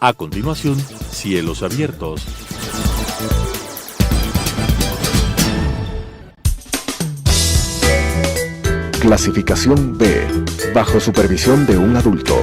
A continuación, Cielos Abiertos. Clasificación B, bajo supervisión de un adulto.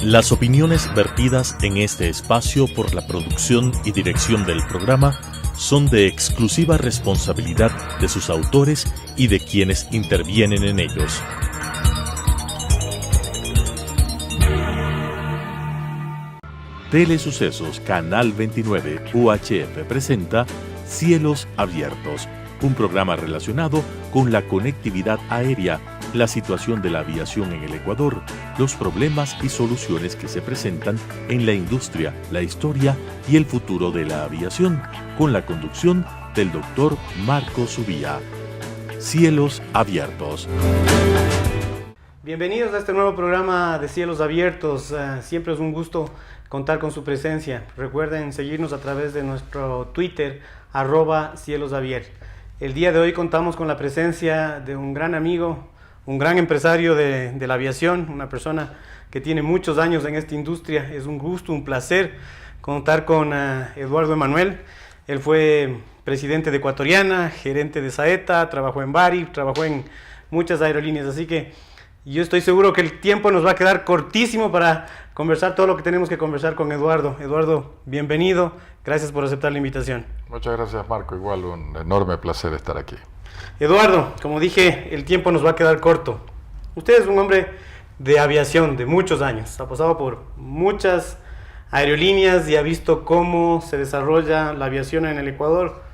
Las opiniones vertidas en este espacio por la producción y dirección del programa son de exclusiva responsabilidad de sus autores y de quienes intervienen en ellos. Telesucesos Canal 29 UHF presenta Cielos Abiertos, un programa relacionado con la conectividad aérea, la situación de la aviación en el Ecuador, los problemas y soluciones que se presentan en la industria, la historia y el futuro de la aviación, con la conducción del doctor Marco Subía. Cielos Abiertos. Bienvenidos a este nuevo programa de Cielos Abiertos. Siempre es un gusto contar con su presencia. Recuerden seguirnos a través de nuestro Twitter, @CielosAvier. El día de hoy contamos con la presencia de un gran amigo, un gran empresario de la aviación, una persona que tiene muchos años en esta industria. Es un gusto, un placer contar con Eduardo Emanuel. Él fue presidente de Ecuatoriana, gerente de Saeta, trabajó en Bari, trabajó en muchas aerolíneas, así que yo estoy seguro que el tiempo nos va a quedar cortísimo para conversar todo lo que tenemos que conversar con Eduardo. Eduardo, bienvenido, gracias por aceptar la invitación. Muchas gracias, Marco, igual un enorme placer estar aquí. Eduardo, como dije, el tiempo nos va a quedar corto. Usted es un hombre de aviación de muchos años, ha pasado por muchas aerolíneas y ha visto cómo se desarrolla la aviación en el Ecuador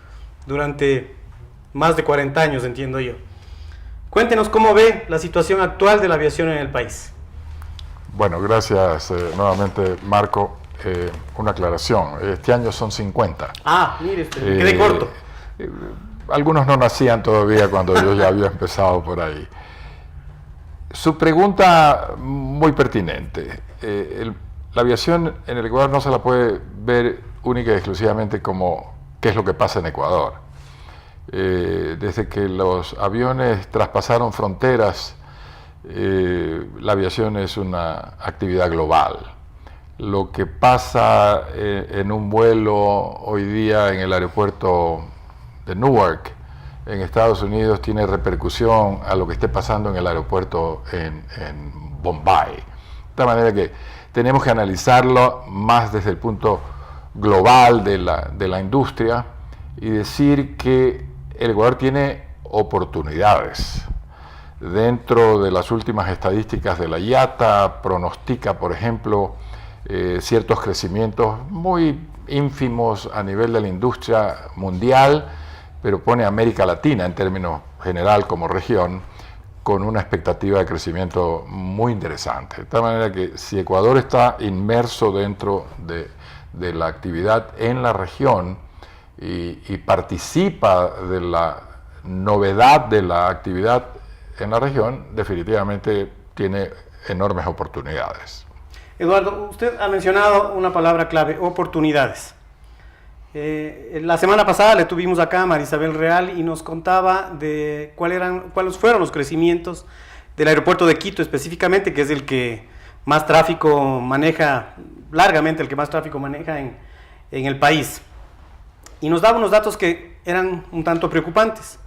durante más de 40 años, entiendo yo. Cuéntenos cómo ve la situación actual de la aviación en el país. Bueno, gracias nuevamente, Marco. Una aclaración, este año son 50. Mire usted, me quedé corto. Algunos no nacían todavía cuando yo ya había empezado por ahí. Su pregunta muy pertinente. La aviación en el Ecuador no se la puede ver única y exclusivamente como qué es lo que pasa en Ecuador. Desde que los aviones traspasaron fronteras, la aviación es una actividad global. Lo que pasa en un vuelo hoy día en el aeropuerto de Newark, en Estados Unidos, tiene repercusión a lo que esté pasando en el aeropuerto en Bombay. De tal manera que tenemos que analizarlo más desde el punto global de la industria y decir que el Ecuador tiene oportunidades. Dentro de las últimas estadísticas de la IATA, pronostica, por ejemplo, ciertos crecimientos muy ínfimos a nivel de la industria mundial, pero pone a América Latina en términos general como región con una expectativa de crecimiento muy interesante. De tal manera que si Ecuador está inmerso dentro de la actividad en la región y participa de la novedad de la actividad en la región, definitivamente tiene enormes oportunidades. Eduardo, usted ha mencionado una palabra clave, oportunidades. La semana pasada le tuvimos acá a Marisabel Real y nos contaba de cuáles fueron los crecimientos del aeropuerto de Quito específicamente, que es el que más tráfico maneja, largamente el que más tráfico maneja en el país. Y nos daba unos datos que eran un tanto preocupantes.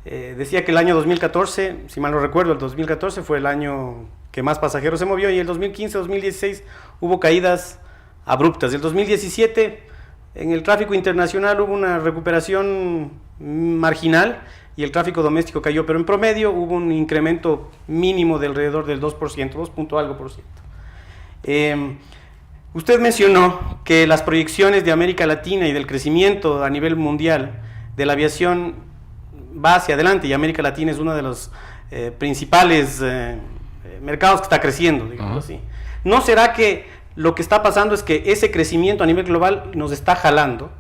Decía que el año 2014, si mal no recuerdo, el 2014 fue el año que más pasajeros se movió, y el 2015-2016 hubo caídas abruptas. El 2017 en el tráfico internacional hubo una recuperación marginal y el tráfico doméstico cayó, pero en promedio hubo un incremento mínimo de alrededor del 2%, 2 punto algo por ciento. Usted mencionó que las proyecciones de América Latina y del crecimiento a nivel mundial de la aviación va hacia adelante, y América Latina es uno de los principales mercados que está creciendo, digamos así. ¿No será que lo que está pasando es que ese crecimiento a nivel global nos está jalando,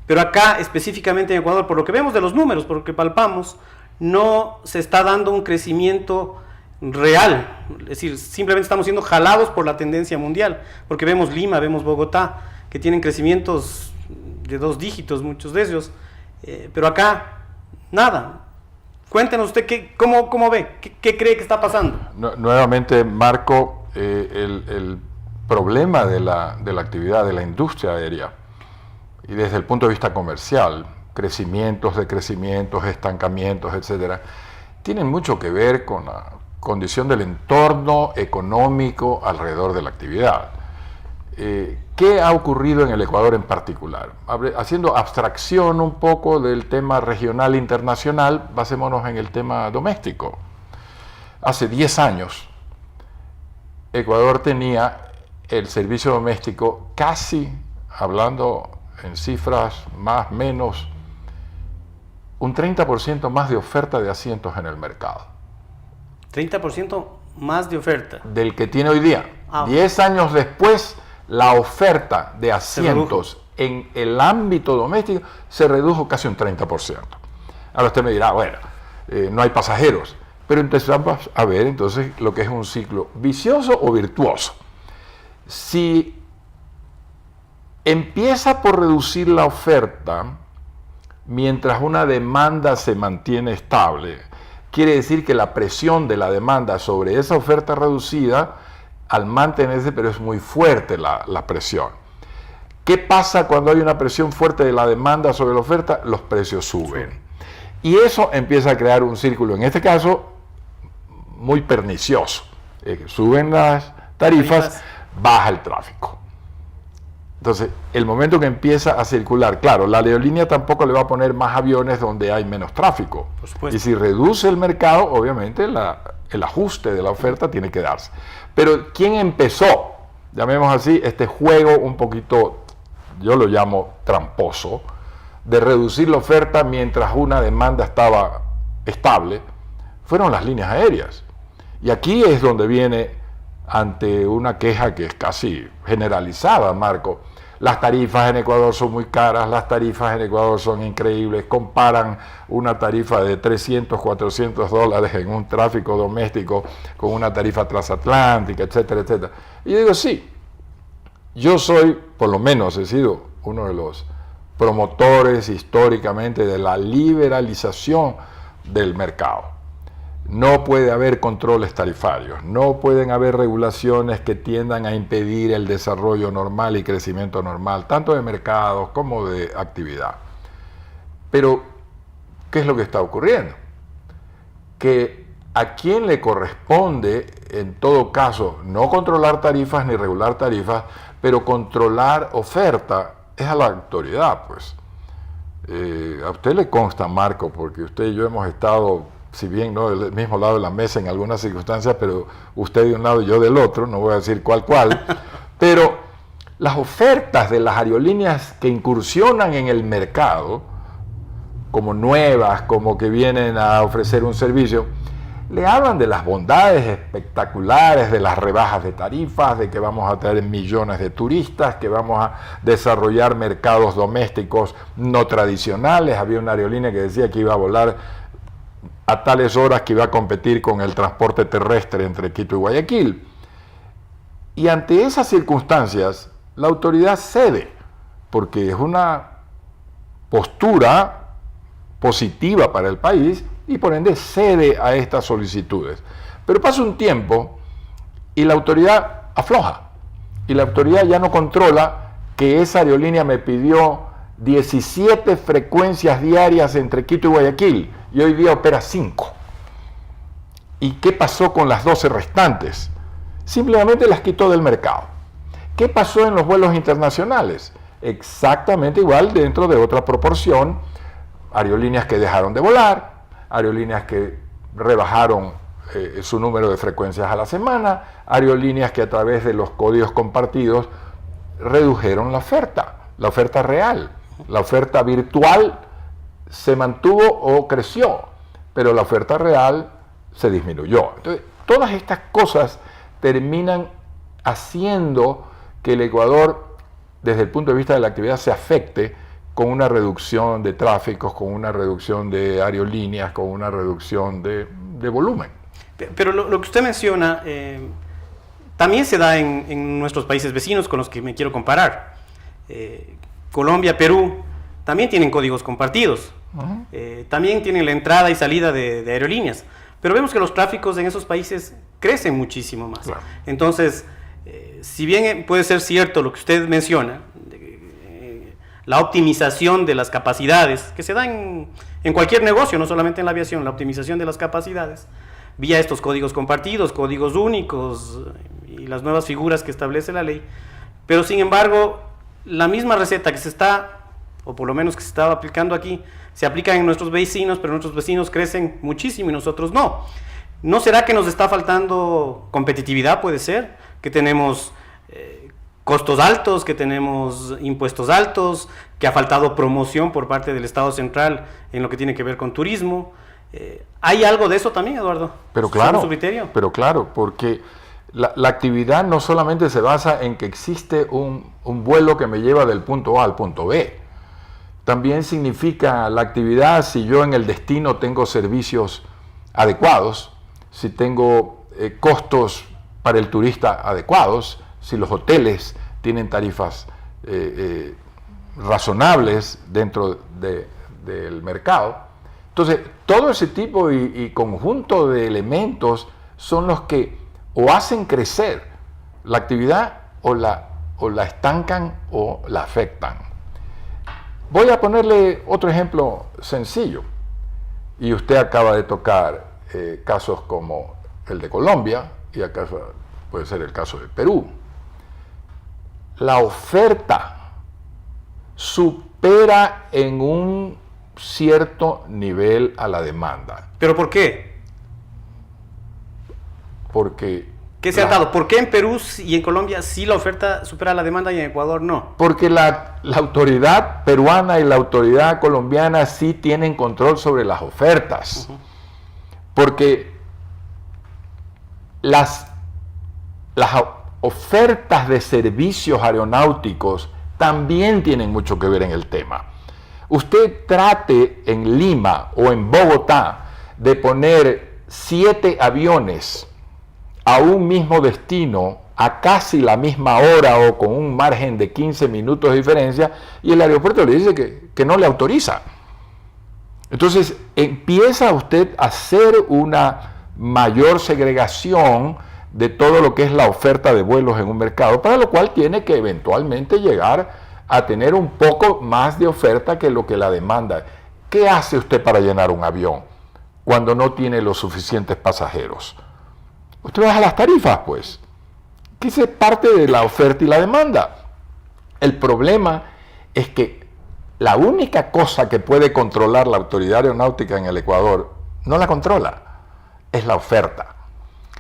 pero acá específicamente en Ecuador, por lo que vemos de los números, por lo que palpamos, no se está dando un crecimiento real? Es decir, simplemente estamos siendo jalados por la tendencia mundial, porque vemos Lima, vemos Bogotá, que tienen crecimientos de 2 dígitos, muchos de ellos, pero acá nada. Cuéntenos usted cómo ve, qué cree que está pasando. Nuevamente, Marco, el problema de la actividad de la industria aérea y desde el punto de vista comercial, crecimientos, decrecimientos, estancamientos, etcétera, tienen mucho que ver con la condición del entorno económico alrededor de la actividad. ¿Qué ha ocurrido en el Ecuador en particular? Haciendo abstracción un poco del tema regional internacional, basémonos en el tema doméstico. Hace 10 años, Ecuador tenía el servicio doméstico casi, hablando en cifras más o menos, un 30% más de oferta de asientos en el mercado. 30% más de oferta. Del que tiene hoy día. 10 años después, la oferta de asientos en el ámbito doméstico se redujo casi un 30%. Ahora usted me dirá, bueno, no hay pasajeros, pero empezamos a ver entonces lo que es un ciclo vicioso o virtuoso. Si empieza por reducir la oferta mientras una demanda se mantiene estable, quiere decir que la presión de la demanda sobre esa oferta reducida al mantenerse, pero es muy fuerte la presión. ¿Qué pasa cuando hay una presión fuerte de la demanda sobre la oferta? Los precios suben. Y eso empieza a crear un círculo, en este caso, muy pernicioso. Suben las tarifas, baja el tráfico. Entonces, el momento que empieza a circular, claro, la aerolínea tampoco le va a poner más aviones donde hay menos tráfico. Por supuesto. Y si reduce el mercado, obviamente el ajuste de la oferta tiene que darse. Pero ¿quién empezó, llamemos así, este juego un poquito, yo lo llamo tramposo, de reducir la oferta mientras una demanda estaba estable? Fueron las líneas aéreas. Y aquí es donde viene, ante una queja que es casi generalizada, Marco, las tarifas en Ecuador son muy caras, las tarifas en Ecuador son increíbles, comparan una tarifa de 300, 400 dólares en un tráfico doméstico con una tarifa transatlántica, etcétera, etcétera. Y yo digo, sí, yo soy, por lo menos he sido uno de los promotores históricamente de la liberalización del mercado. No puede haber controles tarifarios, no pueden haber regulaciones que tiendan a impedir el desarrollo normal y crecimiento normal, tanto de mercados como de actividad. Pero, ¿qué es lo que está ocurriendo? Que a quién le corresponde, en todo caso, no controlar tarifas ni regular tarifas, pero controlar oferta, es a la autoridad, pues. A usted le consta, Marco, porque usted y yo hemos estado, si bien no del mismo lado de la mesa en algunas circunstancias, pero usted de un lado y yo del otro, no voy a decir cuál, pero las ofertas de las aerolíneas que incursionan en el mercado, como nuevas, como que vienen a ofrecer un servicio, le hablan de las bondades espectaculares, de las rebajas de tarifas, de que vamos a tener millones de turistas, que vamos a desarrollar mercados domésticos no tradicionales. Había una aerolínea que decía que iba a volar a tales horas que iba a competir con el transporte terrestre entre Quito y Guayaquil. Y ante esas circunstancias, la autoridad cede, porque es una postura positiva para el país y por ende cede a estas solicitudes. Pero pasa un tiempo y la autoridad afloja, y la autoridad ya no controla que esa aerolínea me pidió 17 frecuencias diarias entre Quito y Guayaquil, y hoy día opera 5. ¿Y qué pasó con las 12 restantes? Simplemente las quitó del mercado. ¿Qué pasó en los vuelos internacionales? Exactamente igual, dentro de otra proporción. Aerolíneas que dejaron de volar, aerolíneas que rebajaron su número de frecuencias a la semana, aerolíneas que a través de los códigos compartidos redujeron la oferta real. La oferta virtual se mantuvo o creció, pero la oferta real se disminuyó. Entonces, todas estas cosas terminan haciendo que el Ecuador, desde el punto de vista de la actividad, se afecte con una reducción de tráficos, con una reducción de aerolíneas, con una reducción de volumen. Pero lo que usted menciona también se da en nuestros países vecinos con los que me quiero comparar. Colombia, Perú, también tienen códigos compartidos. También tienen la entrada y salida de aerolíneas. Pero vemos que los tráficos en esos países crecen muchísimo más. Claro. Entonces, si bien puede ser cierto lo que usted menciona, la optimización de las capacidades, que se da en cualquier negocio, no solamente en la aviación, la optimización de las capacidades, vía estos códigos compartidos, códigos únicos y las nuevas figuras que establece la ley, pero sin embargo, la misma receta que se está, o por lo menos que se estaba aplicando aquí, se aplica en nuestros vecinos, pero nuestros vecinos crecen muchísimo y nosotros no. ¿No será que nos está faltando competitividad? Puede ser, que tenemos costos altos, que tenemos impuestos altos, que ha faltado promoción por parte del Estado central en lo que tiene que ver con turismo. ¿Hay algo de eso también, Eduardo? Pero claro, ¿Su criterio? pero claro, porque la actividad no solamente se basa en que existe un vuelo que me lleva del punto A al punto B. También significa la actividad si yo en el destino tengo servicios adecuados, si tengo costos para el turista adecuados, si los hoteles tienen tarifas razonables dentro del mercado. Entonces, todo ese tipo y conjunto de elementos son los que o hacen crecer la actividad o la estancan o la afectan. Voy a ponerle otro ejemplo sencillo, y usted acaba de tocar casos como el de Colombia, y acaso puede ser el caso de Perú. La oferta supera en un cierto nivel a la demanda. ¿Pero por qué? Porque ¿Qué se ha dado? ¿Por qué en Perú y en Colombia sí la oferta supera la demanda y en Ecuador no? Porque la autoridad peruana y la autoridad colombiana sí tienen control sobre las ofertas. Porque las ofertas de servicios aeronáuticos también tienen mucho que ver en el tema. Usted trate en Lima o en Bogotá de poner 7 aviones a un mismo destino a casi la misma hora o con un margen de 15 minutos de diferencia, y el aeropuerto le dice que no le autoriza. Entonces empieza usted a hacer una mayor segregación de todo lo que es la oferta de vuelos en un mercado, para lo cual tiene que eventualmente llegar a tener un poco más de oferta que lo que la demanda. ¿Qué hace usted para llenar un avión cuando no tiene los suficientes pasajeros? Usted baja las tarifas, pues, que es parte de la oferta y la demanda. El problema es que la única cosa que puede controlar la autoridad aeronáutica en el Ecuador no la controla, es la oferta.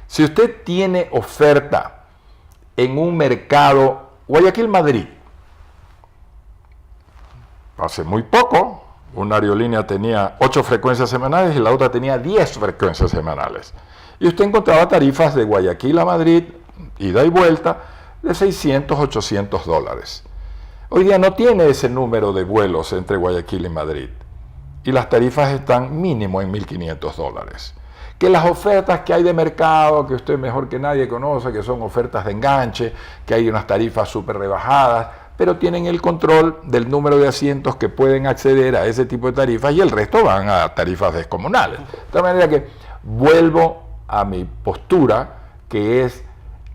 Si usted tiene oferta en un mercado, Guayaquil-Madrid, hace muy poco, una aerolínea tenía 8 frecuencias semanales y la otra tenía 10 frecuencias semanales. Y usted encontraba tarifas de Guayaquil a Madrid, ida y vuelta, de $600, $800. Hoy día no tiene ese número de vuelos entre Guayaquil y Madrid. Y las tarifas están mínimo en $1.500. Que las ofertas que hay de mercado, que usted mejor que nadie conoce, que son ofertas de enganche, que hay unas tarifas súper rebajadas, pero tienen el control del número de asientos que pueden acceder a ese tipo de tarifas, y el resto van a tarifas descomunales. De tal manera que vuelvo a mi postura, que es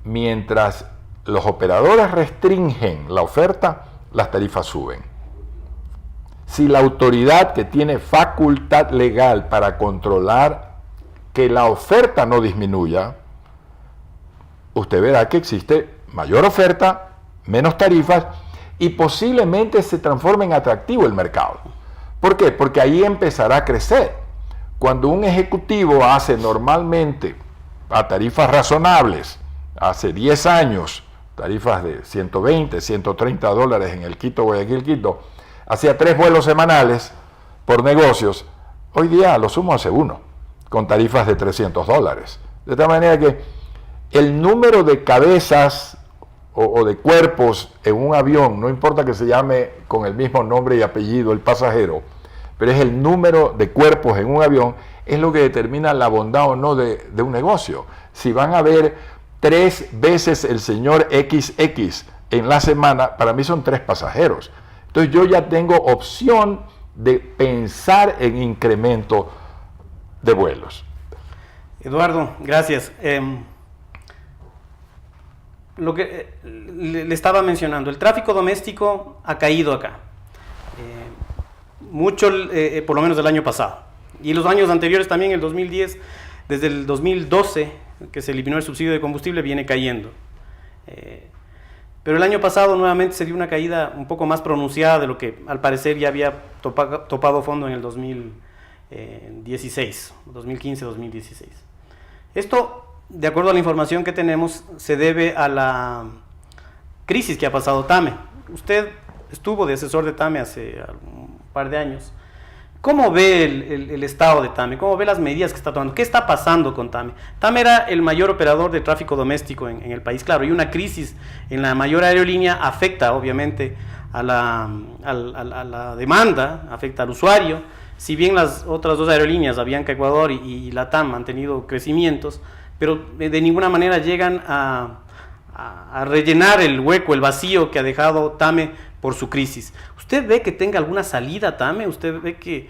mientras los operadores restringen la oferta, las tarifas suben. Si la autoridad que tiene facultad legal para controlar que la oferta no disminuya, usted verá que existe mayor oferta, menos tarifas, y posiblemente se transforme en atractivo el mercado. ¿Por qué? Porque ahí empezará a crecer. Cuando un ejecutivo hace normalmente a tarifas razonables, hace 10 años, tarifas de $120, $130 en el Quito, Guayaquil-Quito, hacía 3 vuelos semanales por negocios, hoy día a lo sumo hace 1, con tarifas de $300. De tal manera que el número de cabezas o de cuerpos en un avión, no importa que se llame con el mismo nombre y apellido el pasajero, pero es el número de cuerpos en un avión, es lo que determina la bondad o no de un negocio. Si van a ver 3 veces el señor XX en la semana, para mí son 3 pasajeros. Entonces yo ya tengo opción de pensar en incremento de vuelos? Eduardo, gracias. Lo que le estaba mencionando, el tráfico doméstico ha caído acá. Mucho, por lo menos el año pasado. Y los años anteriores también, el 2010, desde el 2012, que se eliminó el subsidio de combustible, viene cayendo. Pero el año pasado nuevamente se dio una caída un poco más pronunciada de lo que al parecer ya había topado fondo en el 2016, 2015-2016. Esto, de acuerdo a la información que tenemos, se debe a la crisis que ha pasado TAME. Usted estuvo de asesor de TAME hace un par de años. ¿Cómo ve el estado de TAME? ¿Cómo ve las medidas que está tomando? ¿Qué está pasando con TAME? TAME era el mayor operador de tráfico doméstico en el país, claro, y una crisis en la mayor aerolínea afecta obviamente a la demanda, afecta al usuario. Si bien las otras dos aerolíneas, Avianca Ecuador y LATAM, han tenido crecimientos, pero de ninguna manera llegan a rellenar el hueco, el vacío que ha dejado TAME por su crisis. ¿Usted ve que tenga alguna salida TAME? ¿Usted ve que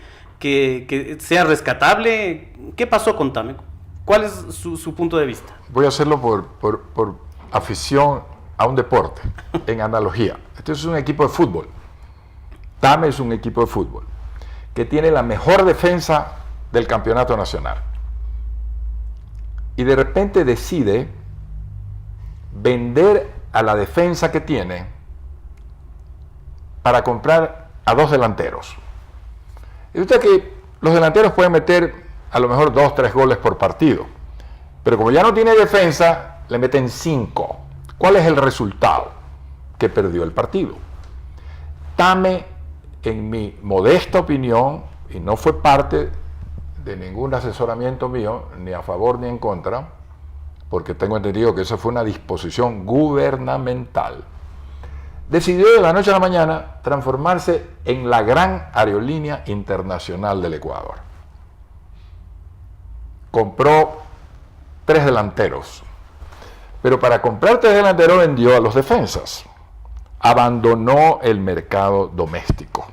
sea rescatable? ¿Qué pasó con TAME? ¿Cuál es su punto de vista? Voy a hacerlo por afición a un deporte, en analogía. Este es un equipo de fútbol. TAME es un equipo de fútbol que tiene la mejor defensa del campeonato nacional. Y de repente decide vender a la defensa que tiene para comprar a dos delanteros. Y usted que los delanteros pueden meter a lo mejor 2 o 3 goles por partido, pero como ya no tiene defensa, le meten 5. ¿Cuál es el resultado? Que perdió el partido. TAME, en mi modesta opinión, y no fue parte de ningún asesoramiento mío, ni a favor ni en contra, porque tengo entendido que eso fue una disposición gubernamental, decidió de la noche a la mañana transformarse en la gran aerolínea internacional del Ecuador. Compró 3 delanteros, pero para comprar 3 delanteros vendió a los defensas. Abandonó el mercado doméstico.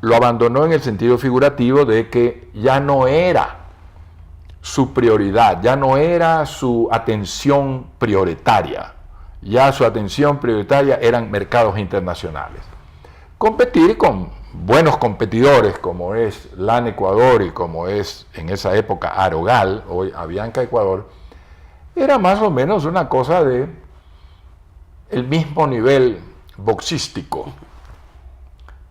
Lo abandonó en el sentido figurativo de que ya no era su prioridad, ya no era su atención prioritaria. Ya su atención prioritaria eran mercados internacionales. Competir con buenos competidores como es LAN Ecuador y como es en esa época Aerogal, hoy Avianca Ecuador, era más o menos una cosa de el mismo nivel boxístico.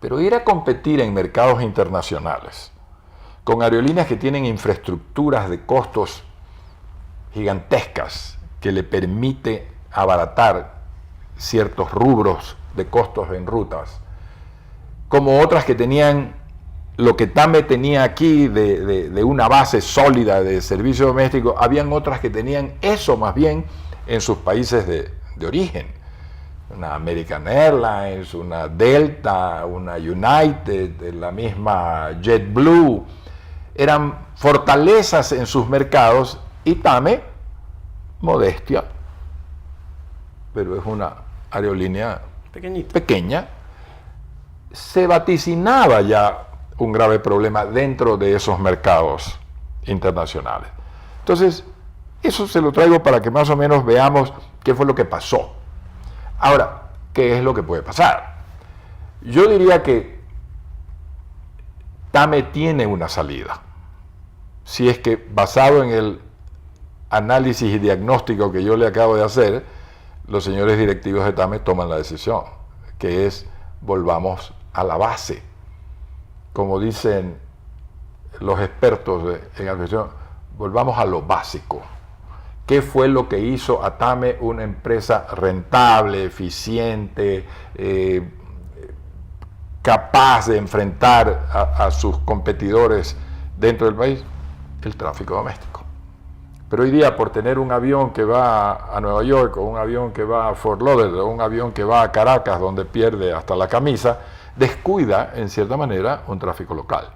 Pero ir a competir en mercados internacionales con aerolíneas que tienen infraestructuras de costos gigantescas que le permite abaratar ciertos rubros de costos en rutas, como otras que tenían lo que TAME tenía aquí de una base sólida de servicio doméstico, habían otras que tenían eso más bien en sus países de origen. Una American Airlines, una Delta, una United, la misma JetBlue, eran fortalezas en sus mercados y TAME, modestia, pero es una aerolínea pequeña, se vaticinaba ya un grave problema dentro de esos mercados internacionales. Entonces, eso se lo traigo para que más o menos veamos qué fue lo que pasó. Ahora, ¿qué es lo que puede pasar? Yo diría que TAME tiene una salida. Si es que basado en el análisis y diagnóstico que yo le acabo de hacer, los señores directivos de TAME toman la decisión, que es volvamos a la base. Como dicen los expertos en aviación, volvamos a lo básico. ¿Qué fue lo que hizo a TAME una empresa rentable, eficiente, capaz de enfrentar a sus competidores dentro del país? El tráfico doméstico. Pero hoy día, por tener un avión que va a Nueva York, o un avión que va a Fort Lauderdale, o un avión que va a Caracas, donde pierde hasta la camisa, descuida, en cierta manera, un tráfico local.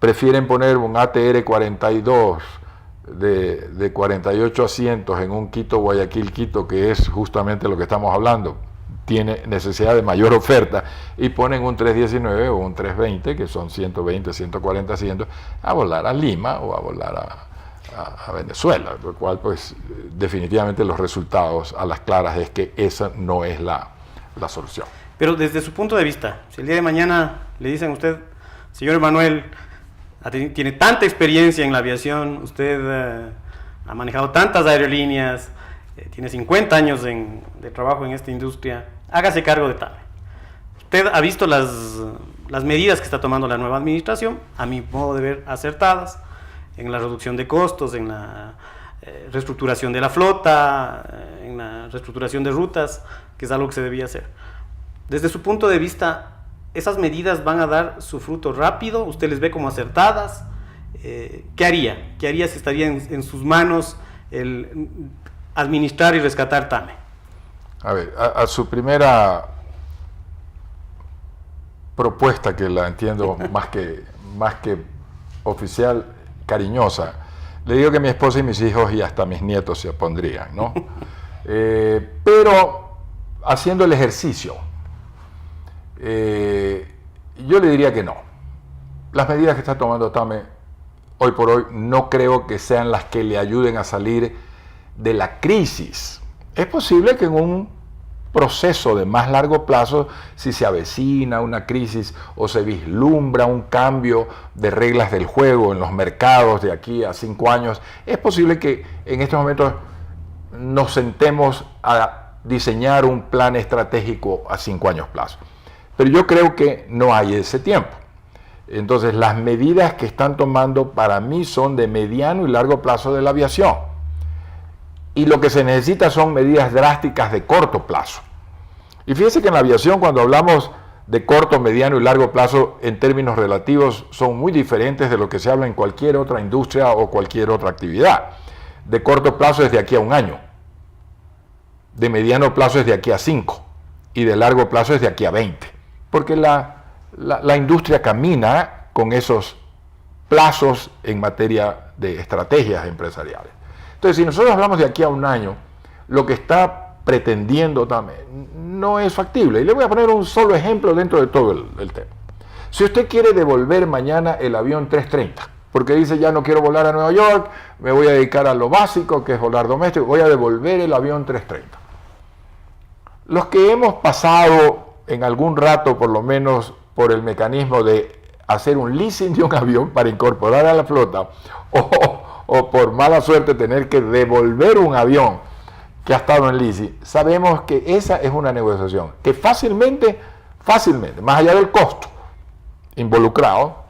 Prefieren poner un ATR 42 de 48 asientos en un Quito-Guayaquil-Quito, que es justamente lo que estamos hablando, tiene necesidad de mayor oferta y ponen un 319 o un 320, que son 120, 140 asientos, a volar a Lima o a volar a Venezuela, lo cual pues definitivamente los resultados a las claras es que esa no es la solución. Pero desde su punto de vista, si el día de mañana le dicen a usted, señor Emanuel, tiene tanta experiencia en la aviación, usted ha manejado tantas aerolíneas, tiene 50 años de trabajo en esta industria, hágase cargo de TAME. Usted ha visto las medidas que está tomando la nueva administración, a mi modo de ver acertadas, en la reducción de costos, en la reestructuración de la flota, en la reestructuración de rutas, que es algo que se debía hacer. Desde su punto de vista, ¿esas medidas van a dar su fruto rápido? ¿Usted les ve como acertadas? ¿Qué haría? ¿Qué haría si estaría en sus manos el administrar y rescatar TAME? A ver, a su primera propuesta, que la entiendo más que oficial, cariñosa, le digo que mi esposa y mis hijos y hasta mis nietos se opondrían, ¿no? Pero haciendo el ejercicio, yo le diría que no. Las medidas que está tomando TAME hoy por hoy no creo que sean las que le ayuden a salir de la crisis. Es posible que en un proceso de más largo plazo, si se avecina una crisis o se vislumbra un cambio de reglas del juego en los mercados de aquí a 5 años, es posible que en estos momentos nos sentemos a diseñar un plan estratégico a 5 años plazo. Pero yo creo que no hay ese tiempo. Entonces, las medidas que están tomando para mí son de mediano y largo plazo de la aviación. Y lo que se necesita son medidas drásticas de corto plazo. Y fíjese que en la aviación, cuando hablamos de corto, mediano y largo plazo, en términos relativos, son muy diferentes de lo que se habla en cualquier otra industria o cualquier otra actividad. De corto plazo es de aquí a 1 año. De mediano plazo es de aquí a 5. Y de largo plazo es de aquí a 20. Porque la industria camina con esos plazos en materia de estrategias empresariales. Entonces, si nosotros hablamos de aquí a 1 año, lo que está pretendiendo también no es factible. Y le voy a poner un solo ejemplo dentro de todo el tema. Si usted quiere devolver mañana el avión 330, porque dice ya no quiero volar a Nueva York, me voy a dedicar a lo básico, que es volar doméstico, voy a devolver el avión 330. Los que hemos pasado en algún rato, por lo menos, por el mecanismo de hacer un leasing de un avión para incorporar a la flota, o por mala suerte tener que devolver un avión que ha estado en leasing, sabemos que esa es una negociación que fácilmente, más allá del costo involucrado,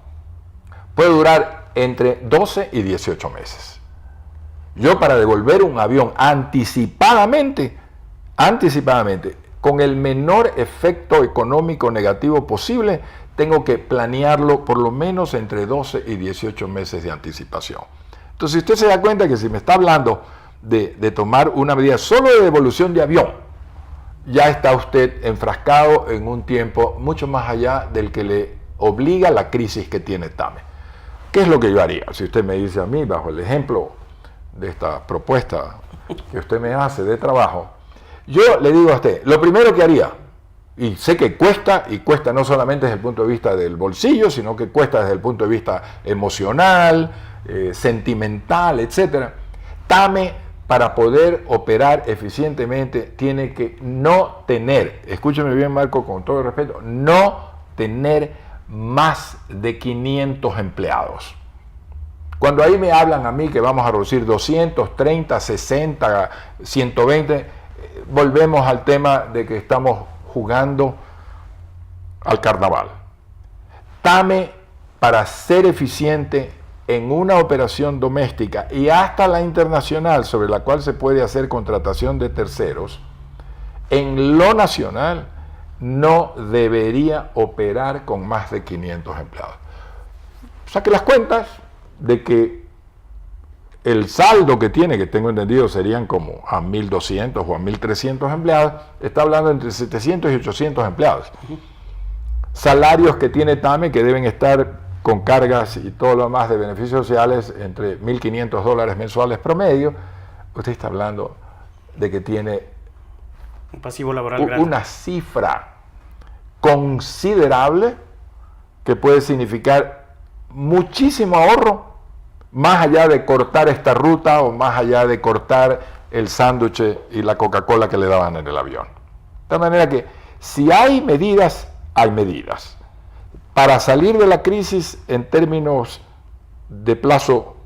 puede durar entre 12 y 18 meses. Yo, para devolver un avión anticipadamente, con el menor efecto económico negativo posible, tengo que planearlo por lo menos entre 12 y 18 meses de anticipación. Entonces, si usted se da cuenta que si me está hablando de tomar una medida solo de devolución de avión, ya está usted enfrascado en un tiempo mucho más allá del que le obliga la crisis que tiene TAME. ¿Qué es lo que yo haría? Si usted me dice a mí, bajo el ejemplo de esta propuesta que usted me hace de trabajo, yo le digo a usted, lo primero que haría, y sé que cuesta, y cuesta no solamente desde el punto de vista del bolsillo, sino que cuesta desde el punto de vista emocional, sentimental, etc. TAME, para poder operar eficientemente, tiene que no tener, escúcheme bien, Marco, con todo el respeto, no tener más de 500 empleados. Cuando ahí me hablan a mí que vamos a reducir 230, 60, 120, volvemos al tema de que estamos jugando al carnaval. TAME, para ser eficiente en una operación doméstica y hasta la internacional, sobre la cual se puede hacer contratación de terceros, en lo nacional no debería operar con más de 500 empleados. Saque las cuentas de que el saldo que tiene, que tengo entendido serían como a 1.200 o a 1.300 empleados, está hablando entre 700 y 800 empleados. Salarios que tiene TAME que deben estar con cargas y todo lo demás de beneficios sociales entre $1.500 mensuales promedio. Usted está hablando de que tiene Un pasivo laboral grande. Una cifra considerable que puede significar muchísimo ahorro, más allá de cortar esta ruta o más allá de cortar el sándwich y la Coca-Cola que le daban en el avión. De tal manera que si hay medidas, hay medidas. Para salir de la crisis en términos de plazo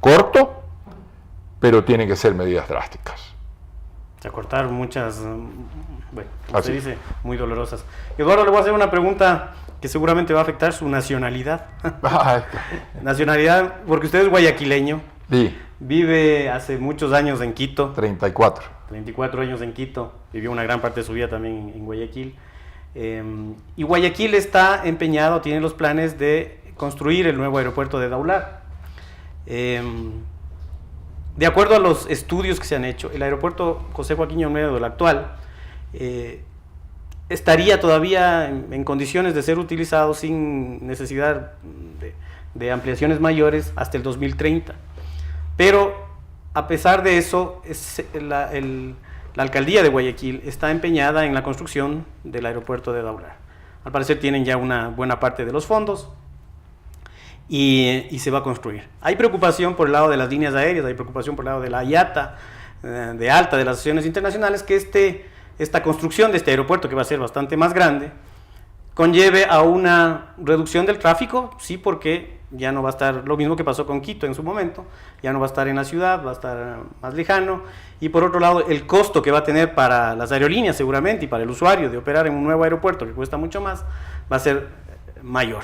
corto, pero tienen que ser medidas drásticas. A cortar muchas, bueno, Así se dice, muy dolorosas. Eduardo, le voy a hacer una pregunta que seguramente va a afectar su nacionalidad. Nacionalidad, porque usted es guayaquileño. Sí. Vive hace muchos años en Quito. 34. 24 años en Quito. Vivió una gran parte de su vida también en Guayaquil. Y Guayaquil está empeñado, tiene los planes de construir el nuevo aeropuerto de Daular. De acuerdo a los estudios que se han hecho, el aeropuerto José Joaquín Olmedo, el actual, estaría todavía en condiciones de ser utilizado sin necesidad de ampliaciones mayores hasta el 2030. Pero a pesar de eso, la alcaldía de Guayaquil está empeñada en la construcción del aeropuerto de Daular. Al parecer tienen ya una buena parte de los fondos y se va a construir. Hay preocupación por el lado de las líneas aéreas, hay preocupación por el lado de la IATA, de ALTA, de las asociaciones internacionales, que esta construcción de este aeropuerto, que va a ser bastante más grande, conlleve a una reducción del tráfico, sí, porque ya no va a estar lo mismo que pasó con Quito en su momento, ya no va a estar en la ciudad, va a estar más lejano, y por otro lado el costo que va a tener para las aerolíneas seguramente y para el usuario de operar en un nuevo aeropuerto que cuesta mucho más, va a ser mayor.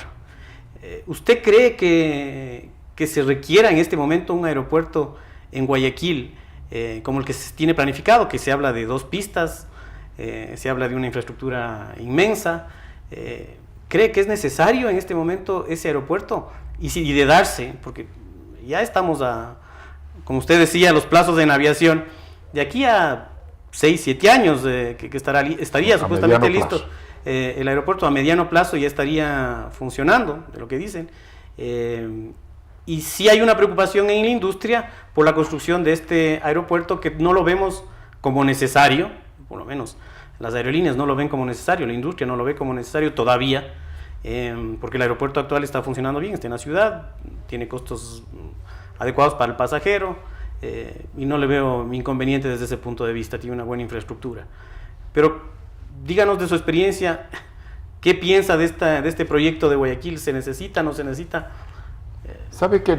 ¿Usted cree que se requiera en este momento un aeropuerto en Guayaquil como el que se tiene planificado, que se habla de 2 pistas, se habla de una infraestructura inmensa? ¿Cree que es necesario en este momento ese aeropuerto? Y de darse, porque ya estamos como usted decía, los plazos en aviación, de aquí a 6, 7 años que estaría supuestamente listo. El aeropuerto a mediano plazo ya estaría funcionando, de lo que dicen. Y sí hay una preocupación en la industria por la construcción de este aeropuerto, que no lo vemos como necesario, por lo menos las aerolíneas no lo ven como necesario, la industria no lo ve como necesario todavía, porque el aeropuerto actual está funcionando bien, está en la ciudad, tiene costos adecuados para el pasajero, y no le veo inconveniente desde ese punto de vista, tiene una buena infraestructura. Pero díganos de su experiencia, ¿qué piensa de este proyecto de Guayaquil? ¿Se necesita, no se necesita? ¿Sabe que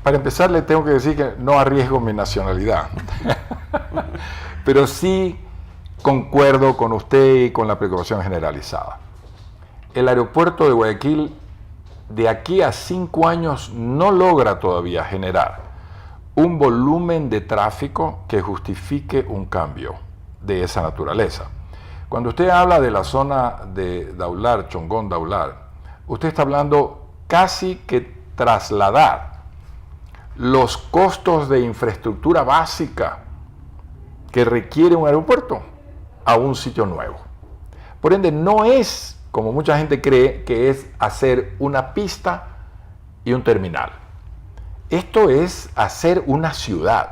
para empezar le tengo que decir que no arriesgo mi nacionalidad? Pero sí concuerdo con usted y con la preocupación generalizada. El aeropuerto de Guayaquil de aquí a 5 años no logra todavía generar un volumen de tráfico que justifique un cambio de esa naturaleza. Cuando usted habla de la zona de Daular, Chongón Daular, usted está hablando casi que trasladar los costos de infraestructura básica que requiere un aeropuerto a un sitio nuevo. Por ende, no es, como mucha gente cree, que es hacer una pista y un terminal. Esto es hacer una ciudad.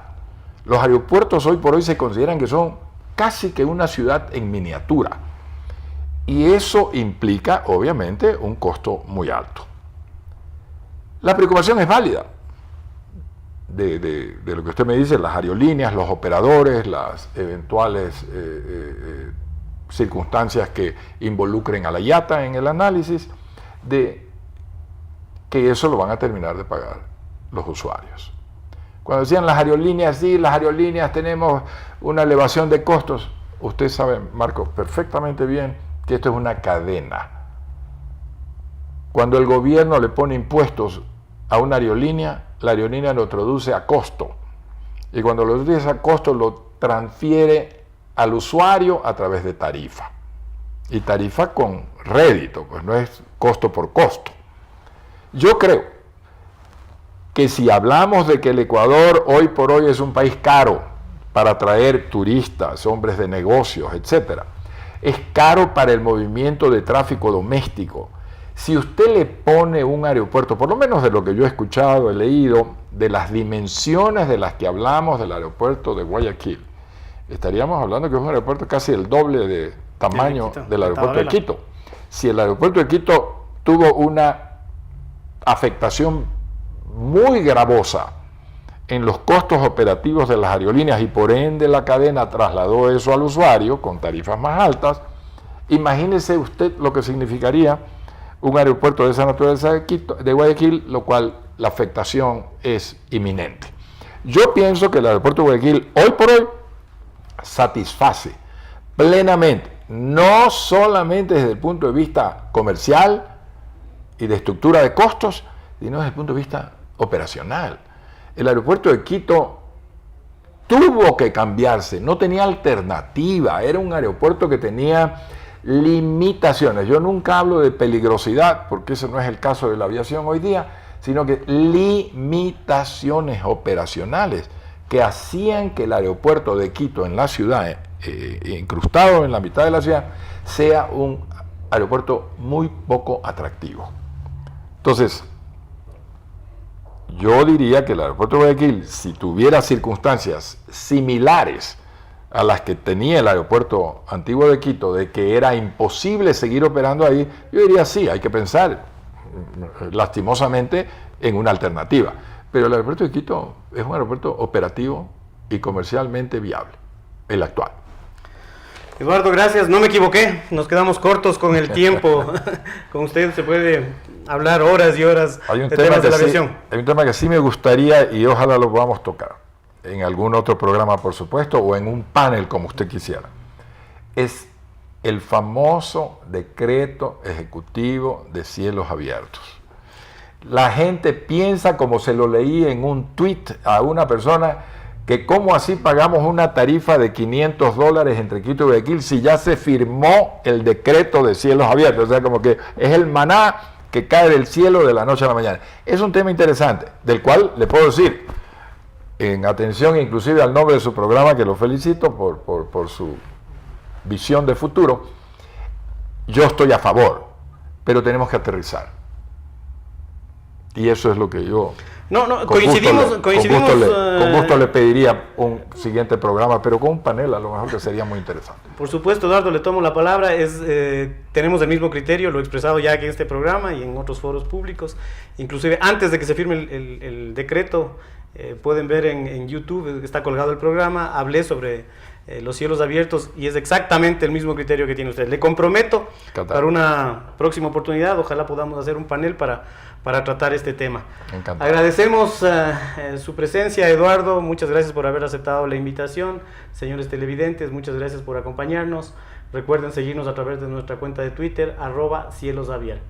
Los aeropuertos hoy por hoy se consideran que son casi que una ciudad en miniatura. Y eso implica, obviamente, un costo muy alto. La preocupación es válida de lo que usted me dice, las aerolíneas, los operadores, las eventuales circunstancias que involucren a la IATA en el análisis, de que eso lo van a terminar de pagar los usuarios. Cuando decían las aerolíneas, sí, las aerolíneas tenemos una elevación de costos, usted sabe, Marco, perfectamente bien que esto es una cadena. Cuando el gobierno le pone impuestos a una aerolínea, la aerolínea lo traduce a costo. Y cuando lo traduce a costo, lo transfiere al usuario a través de tarifa. Y tarifa con rédito, pues no es costo por costo. Yo creo que si hablamos de que el Ecuador hoy por hoy es un país caro para atraer turistas, hombres de negocios, etc., es caro para el movimiento de tráfico doméstico. Si usted le pone un aeropuerto, por lo menos de lo que yo he escuchado, he leído, de las dimensiones de las que hablamos del aeropuerto de Guayaquil, estaríamos hablando que es un aeropuerto casi el doble de tamaño del aeropuerto de Quito. Si el aeropuerto de Quito tuvo una afectación muy gravosa en los costos operativos de las aerolíneas y por ende la cadena trasladó eso al usuario con tarifas más altas, imagínese usted lo que significaría un aeropuerto de esa naturaleza de Guayaquil, lo cual la afectación es inminente. Yo pienso que el aeropuerto de Guayaquil hoy por hoy satisface plenamente, no solamente desde el punto de vista comercial y de estructura de costos, sino desde el punto de vista operacional. El aeropuerto de Quito tuvo que cambiarse, no tenía alternativa, era un aeropuerto que tenía limitaciones. Yo nunca hablo de peligrosidad, porque ese no es el caso de la aviación hoy día, sino que limitaciones operacionales que hacían que el aeropuerto de Quito en la ciudad, incrustado en la mitad de la ciudad, sea un aeropuerto muy poco atractivo. Entonces, yo diría que el aeropuerto de Guayaquil, si tuviera circunstancias similares a las que tenía el aeropuerto antiguo de Quito, de que era imposible seguir operando ahí, yo diría sí, hay que pensar lastimosamente en una alternativa. Pero el aeropuerto de Quito es un aeropuerto operativo y comercialmente viable, el actual. Eduardo, gracias, no me equivoqué, nos quedamos cortos con el tiempo. Con usted se puede hablar horas y horas de temas de la aviación. Hay un tema que sí me gustaría y ojalá lo podamos tocar en algún otro programa, por supuesto, o en un panel como usted quisiera. Es el famoso decreto ejecutivo de cielos abiertos. La gente piensa, como se lo leí en un tuit a una persona, que cómo así pagamos una tarifa de $500 entre Quito y Guayaquil si ya se firmó el decreto de cielos abiertos. O sea, como que es el maná que cae del cielo de la noche a la mañana. Es un tema interesante, del cual le puedo decir, en atención inclusive al nombre de su programa, que lo felicito por su visión de futuro, yo estoy a favor, pero tenemos que aterrizar. Y eso es lo que yo... coincidimos. Con gusto le pediría un siguiente programa, pero con un panel a lo mejor que sería muy interesante. Por supuesto, Eduardo, le tomo la palabra. Tenemos el mismo criterio, lo he expresado ya aquí en este programa y en otros foros públicos. Inclusive antes de que se firme el decreto, pueden ver en YouTube, está colgado el programa, hablé sobre los cielos abiertos y es exactamente el mismo criterio que tiene usted. Le comprometo para una próxima oportunidad, ojalá podamos hacer un panel para tratar este tema. Encantado. Agradecemos su presencia, Eduardo, muchas gracias por haber aceptado la invitación. Señores televidentes, muchas gracias por acompañarnos. Recuerden seguirnos a través de nuestra cuenta de Twitter, @cielosabiertos.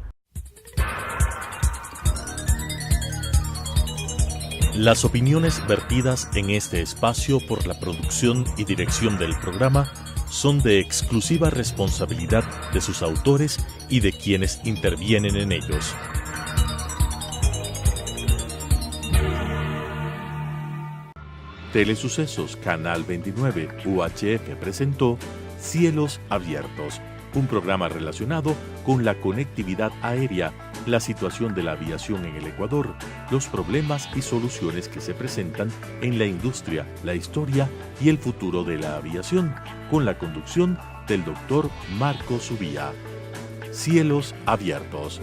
Las opiniones vertidas en este espacio por la producción y dirección del programa son de exclusiva responsabilidad de sus autores y de quienes intervienen en ellos. Telesucesos Canal 29 UHF presentó Cielos Abiertos, un programa relacionado con la conectividad aérea, la situación de la aviación en el Ecuador, los problemas y soluciones que se presentan en la industria, la historia y el futuro de la aviación, con la conducción del Dr. Marco Subía. Cielos Abiertos.